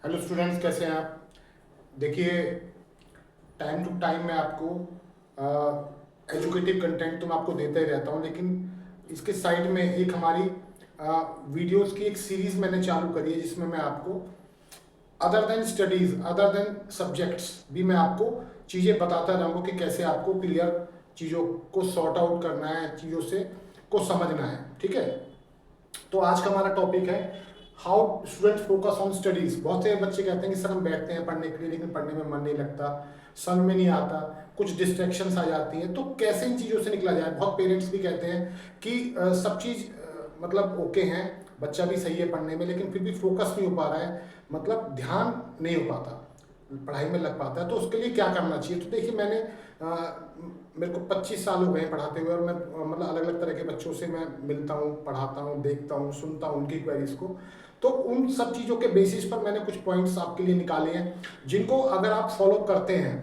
Hello students, कैसे हैं आप? देखिए, टाइम टू टाइम मैं आपको एजुकेटिव कंटेंट तो मैं आपको देता ही रहता हूँ, लेकिन इसके साइड में एक हमारी वीडियोस की एक सीरीज़ मैंने चालू करी है, जिसमें मैं आपको other than studies, other than subjects भी मैं आपको चीज़ें बताता रहूँगा कि कैसे आपको क्लियर चीज़ों को सॉर्ट आउट करना है, चीज़ों से को समझना है। ठीक है, तो आज का हमारा टॉपिक है how student focus on studies. बहुत से बच्चे कहते हैं कि सर हम बैठते हैं पढ़ने के लिए, लेकिन पढ़ने में मन नहीं लगता, समझ में नहीं आता, कुछ डिस्ट्रैक्शंस आ जाती हैं, तो कैसे इन चीज़ों से निकला जाए। बहुत पेरेंट्स भी कहते हैं कि सब चीज़ मतलब ओके हैं, बच्चा भी सही है पढ़ने में, लेकिन फिर भी फोकस नहीं हो पा रहा है, मतलब ध्यान नहीं हो पाता, पढ़ाई में लग पाता है, तो उसके लिए क्या करना चाहिए। तो देखिए, मेरे को 25 साल हो गए हैं पढ़ाते हुए, और मैं मतलब अलग अलग तरह के बच्चों से मैं मिलता हूँ, पढ़ाता हूँ, देखता हूँ, सुनता हूँ उनकी क्वेरीज को। तो उन सब चीज़ों के बेसिस पर मैंने कुछ पॉइंट्स आपके लिए निकाले हैं, जिनको अगर आप फॉलो करते हैं,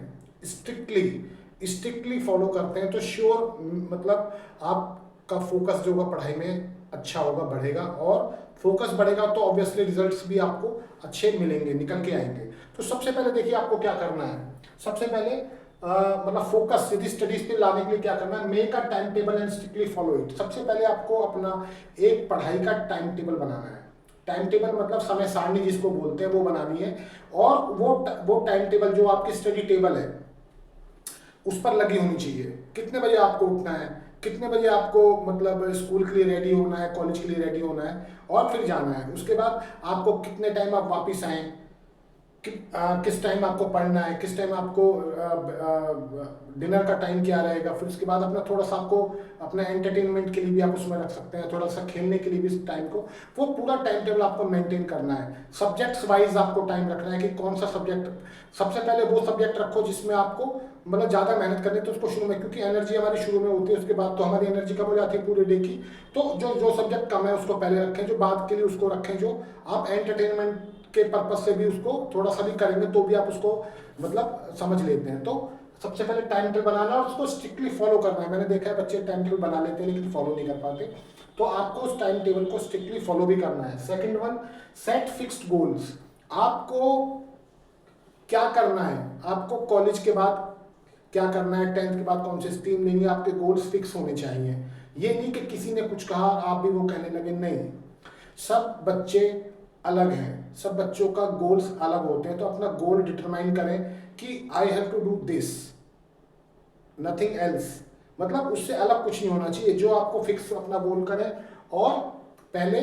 स्ट्रिक्टली स्ट्रिक्टली फॉलो करते हैं, तो श्योर मतलब आपका फोकस जो होगा पढ़ाई में अच्छा होगा, बढ़ेगा, और फोकस बढ़ेगा तो ऑब्वियसली रिजल्ट्स भी आपको अच्छे मिलेंगे, निकल के आएंगे। तो सबसे पहले देखिए, आपको क्या करना है। सबसे पहले मतलब फोकस यदि स्टडीज पे लाने के लिए क्या करना है, make a time table and strictly follow it. सबसे पहले आपको अपना एक पढ़ाई का टाइम टेबल बनाना है। टाइम टेबल मतलब समय सारणी जिसको बोलते हैं, वो बनानी है। और वो टाइम टेबल जो आपकी स्टडी टेबल है उस पर लगी होनी चाहिए। कितने बजे आपको उठना है, कितने बजे आपको मतलब स्कूल के लिए रेडी होना है, कॉलेज के लिए रेडी होना है, और फिर जाना है। उसके बाद आपको कितने टाइम आप वापस आएँ, किस टाइम आपको पढ़ना है, किस टाइम आपको डिनर का टाइम क्या रहेगा। फिर उसके बाद अपना थोड़ा सा आपको अपना एंटरटेनमेंट के लिए भी आप उसमें रख सकते हैं, थोड़ा सा खेलने के लिए भी इस टाइम को, वो पूरा टाइम टेबल आपको मेंटेन करना है। सब्जेक्ट्स वाइज आपको टाइम रखना है कि कौन सा सब्जेक्ट, सबसे पहले वो सब्जेक्ट रखो जिसमें आपको मतलब ज़्यादा मेहनत करनी है, तो उसको शुरू में, क्योंकि एनर्जी हमारी शुरू में होती है, उसके बाद तो हमारी एनर्जी कम हो जाती है पूरे डे की। तो जो जो सब्जेक्ट कम है उसको पहले रखें, जो बाद के लिए उसको रखें, जो आप एंटरटेनमेंट के पर्पज से भी उसको थोड़ा सा भी करेंगे तो भी आप उसको मतलब समझ लेते हैं। तो सबसे पहले टाइम टेबल बनाना और उसको स्ट्रिक्टली फॉलो करना है। मैंने देखा है बच्चे टाइम टेबल बना लेते हैं लेकिन फॉलो नहीं कर पाते, तो आपको उस टाइम टेबल को स्ट्रिक्टली फॉलो भी करना है। Second one, set fixed goals. आपको क्या करना है, आपको कॉलेज के बाद क्या करना है, 10th के बाद कौन सी स्ट्रीम लेनी है, आपके गोल्स फिक्स होने चाहिए। ये नहीं कि किसी ने कुछ कहा आप भी वो कहने लगे, नहीं। सब बच्चे अलग हैं, सब बच्चों का गोल्स अलग होते हैं, तो अपना गोल डिटरमाइन करें कि I have to do this, nothing else. मतलब उससे अलग कुछ नहीं होना चाहिए, जो आपको फिक्स अपना गोल करें। और पहले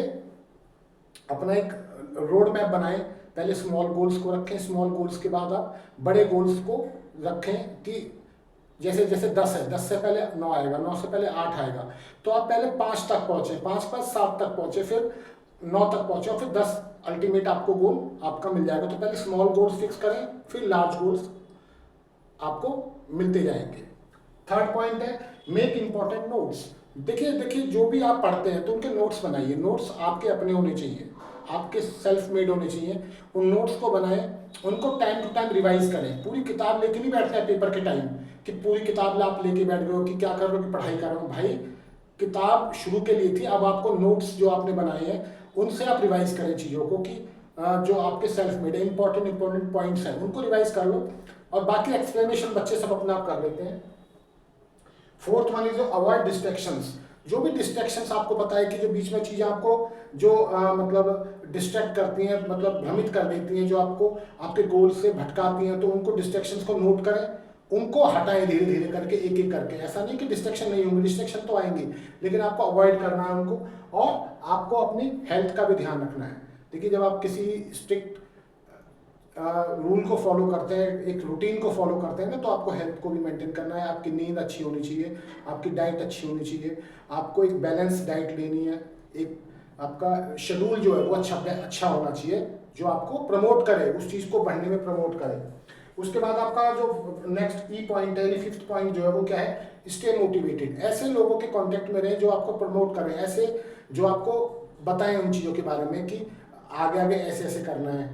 अपना एक रोड मैप बनाएं। पहले स्मॉल गोल्स को रखें, स्मॉल गोल्स के बाद आप बड़े गोल्स को रखें कि जैसे जैसे 10 है, 10 से पहले 9 आएगा, 9 से पहले 8 आएगा, तो आप पहले 5 तक पहुंचे, 5 पर 7 तक पहुंचे, फिर 9 तक पहुंचे, और फिर 10 अल्टीमेट आपको गोल आपका मिल जाएगा। तो पहले स्मॉल गोल्स फिक्स करें, फिर लार्ज गोल्स आपको मिलते जाएंगे। थर्ड पॉइंट है मेक इंपॉर्टेंट नोट्स। देखिए देखिए, जो भी आप पढ़ते हैं तो उनके नोट्स बनाइए। नोट्स आपके अपने होने चाहिए, आपके सेल्फ मेड होने चाहिए। उन नोट्स को बनाएं, उनको टाइम टू टाइम रिवाइज करें। पूरी किताब लेके नहीं बैठना है पेपर के टाइम, कि पूरी किताब आप लेके बैठ गए हो कि क्या कर रहे हो, कि पढ़ाई कर रहे हो। भाई, किताब शुरू के लिए थी, अब आपको नोट्स जो आपने बनाए हैं उनसे आप रिवाइज करें चीज़ों को, कि जो आपके सेल्फ मेड इंपॉर्टेंट पॉइंट्स हैं उनको रिवाइज कर लो, और बाकी एक्सप्लेनेशन बच्चे सब अपने आप कर लेते हैं। Fourth one is avoid distractions. जो भी डिस्ट्रैक्शंस आपको पता है कि जो बीच में चीज़ें आपको जो मतलब डिस्ट्रैक्ट करती हैं, मतलब भ्रमित कर देती हैं, जो आपको आपके गोल से भटकाती हैं, तो उनको डिस्ट्रैक्शंस को नोट करें, उनको हटाएं धीरे धीरे करके, एक एक करके। ऐसा नहीं कि डिस्ट्रैक्शन नहीं होंगे, डिस्ट्रैक्शन तो आएंगी, लेकिन आपको अवॉइड करना है उनको। और आपको अपनी हेल्थ का भी ध्यान रखना है। देखिए, जब आप किसी स्ट्रिक्ट रूल को फॉलो करते हैं, एक रूटीन को फॉलो करते हैं ना, तो आपको हेल्थ को भी मेंटेन करना है। आपकी नींद अच्छी होनी चाहिए, आपकी डाइट अच्छी होनी चाहिए, आपको एक बैलेंस डाइट लेनी है। एक आपका शेड्यूल जो है वो अच्छा होना चाहिए, जो आपको प्रमोट करे, उस चीज़ को बढ़ने में प्रमोट करे। उसके बाद आपका जो नेक्स्ट ई पॉइंट है, फिफ्थ पॉइंट जो है वो क्या है, स्टे मोटिवेटेड। ऐसे लोगों के कांटेक्ट में रहें जो आपको प्रमोट करें, ऐसे जो आपको बताएं उन चीज़ों के बारे में कि आगे आगे ऐसे ऐसे करना है।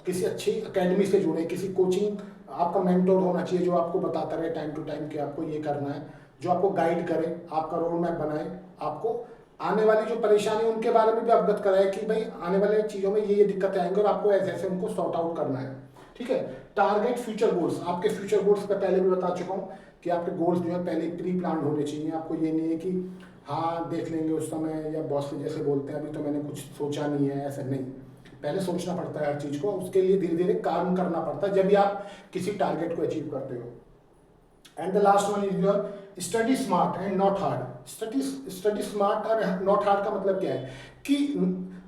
किसी अच्छी एकेडमी से जुड़े, किसी कोचिंग, आपका मेंटोर होना चाहिए जो आपको बताता रहे टाइम टू टाइम कि आपको ये करना है, जो आपको गाइड करे, आपका रोड मैप बनाए, आपको आने वाली जो परेशानी है उनके बारे में भी अवगत कराएं कि भाई आने वाले चीज़ों में ये दिक्कतें आएंगे और आपको ऐसे ऐसे उनको सॉर्ट आउट करना है। ठीक है। टारगेट फ्यूचर गोल्स, आपके फ्यूचर गोल्स मैं पहले भी बता चुका हूँ कि आपके गोल्स जो है पहले प्री प्लान होने चाहिए। आपको ये नहीं है कि हाँ देख लेंगे उस समय, या बॉस जैसे बोलते हैं अभी तो मैंने कुछ सोचा नहीं है, ऐसा नहीं। पहले सोचना पड़ता है हर चीज़ को, उसके लिए धीरे धीरे काम करना पड़ता है जब भी आप किसी टारगेट को अचीव करते हो। And the last one is your study smart and not hard. Study smart और नॉट हार्ड का मतलब क्या है कि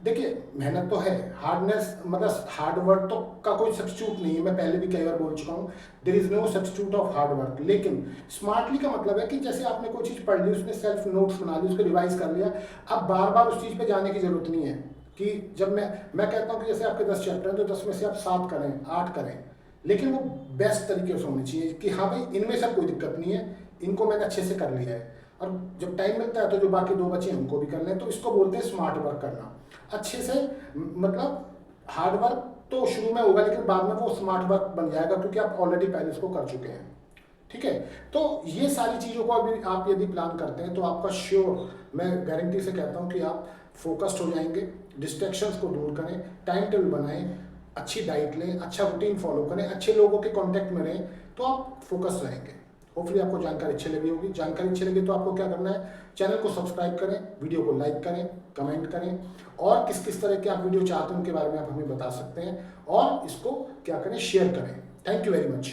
देखिए मेहनत तो है, हार्डनेस मतलब हार्ड वर्क तो का कोई सब्स्टिट्यूट नहीं है, मैं पहले भी कई बार बोल चुका हूँ, there is no substitute of hard work. लेकिन स्मार्टली का मतलब है कि जैसे आपने कोई चीज़ पढ़ ली, उसमें सेल्फ नोट्स बना ली, उसको रिवाइज कर लिया, अब बार बार उस चीज़ पे जाने की जरूरत नहीं है। कि जब मैं कहता हूँ कि जैसे आपके 10 चैप्टर हैं तो 10 में से आप 7 करें, 8 करें, लेकिन वो बेस्ट तरीके से होनी चाहिए कि हाँ भाई इनमें से कोई दिक्कत नहीं है, इनको मैंने अच्छे से कर लिया है, और जब टाइम मिलता है तो जो बाकी 2 बचे हैं उनको भी कर लें। तो इसको बोलते हैं स्मार्ट वर्क करना अच्छे से। मतलब हार्ड वर्क तो शुरू में होगा लेकिन बाद में वो स्मार्ट वर्क बन जाएगा क्योंकि आप ऑलरेडी पहले इसको कर चुके हैं। ठीक है। तो ये सारी चीज़ों को अभी आप यदि प्लान करते हैं तो आपका श्योर, मैं गारंटी से कहता हूँ कि आप फोकस्ड हो जाएंगे। डिस्ट्रैक्शंस को दूर करें, टाइम टेबल बनाएं, अच्छी डाइट लें, अच्छा रूटीन फॉलो करें, अच्छे लोगों के कांटेक्ट में रहें, तो आप फोकस रहेंगे। होपफुली आपको जानकारी अच्छी लगी होगी। जानकारी अच्छी लगी तो आपको क्या करना है, चैनल को सब्सक्राइब करें, वीडियो को लाइक करें, कमेंट करें, और किस किस तरह के आप वीडियो चाहते हैं उनके बारे में आप हमें बता सकते हैं, और इसको क्या करें, शेयर करें। Thank you very much.